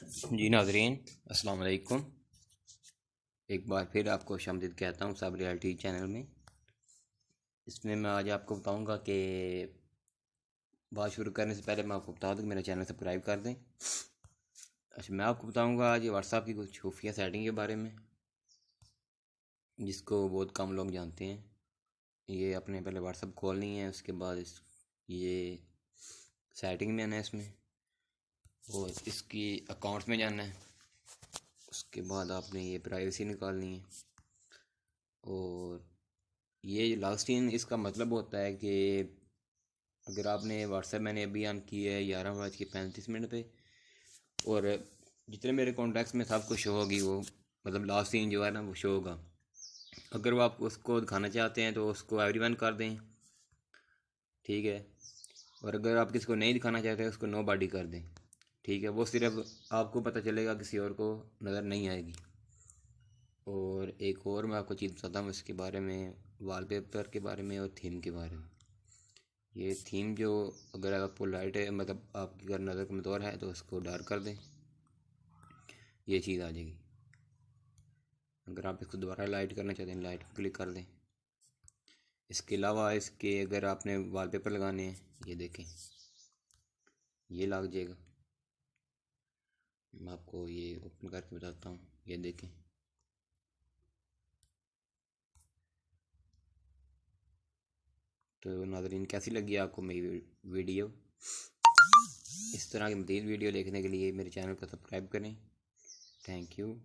जी नाज़रीन, अस्सलाम वालेकुम। एक बार फिर आपको खुशामदीद कहता हूँ सब रियलिटी चैनल में। इसमें मैं आज आपको बताऊँगा कि बात शुरू करने से पहले मैं आपको बता दूँ कि मेरा चैनल सब्सक्राइब कर दें। अच्छा, मैं आपको बताऊँगा आज व्हाट्सएप की कुछ खुफिया सेटिंग के बारे में, जिसको बहुत कम लोग जानते हैं। ये अपने पहले व्हाट्सएप खोलनी है, उसके बाद ये सेटिंग में आना है इसमें, और इसकी अकाउंट्स में जाना है। उसके बाद आपने ये प्राइवेसी निकालनी है, और ये लास्ट इन इसका मतलब होता है कि अगर आपने व्हाट्सएप मैंने अभी ऑन की है 11:35 पे, और जितने मेरे कॉन्टैक्ट्स में सब कुछ शो होगी वो, मतलब लास्ट सीन जो है ना वो शो होगा। अगर वो आप उसको दिखाना चाहते हैं तो उसको एवरीवन कर दें, ठीक है। और अगर आप किसी को नहीं दिखाना चाहते उसको नो बॉडी कर दें, ठीक है। वो सिर्फ आपको पता चलेगा, किसी और को नज़र नहीं आएगी। और एक और मैं आपको चीज़ बताता हूँ इसके बारे में, वॉलपेपर के बारे में और थीम के बारे में। ये थीम जो, अगर आपको लाइट है, मतलब आपकी अगर नज़र कमज़ोर है तो उसको डार्क कर दें, ये चीज़ आ जाएगी। अगर आप इसको दोबारा लाइट करना चाहते हैं, लाइट पर क्लिक कर दें। इसके अलावा इसके अगर आपने वॉलपेपर लगाने हैं, ये देखें, ये लग जाएगा। मैं आपको ये ओपन करके बताता हूँ, ये देखें। तो नाज़रीन, कैसी लगी आपको मेरी वीडियो? इस तरह की मज़ीद वीडियो देखने के लिए मेरे चैनल को सब्सक्राइब करें। Thank you.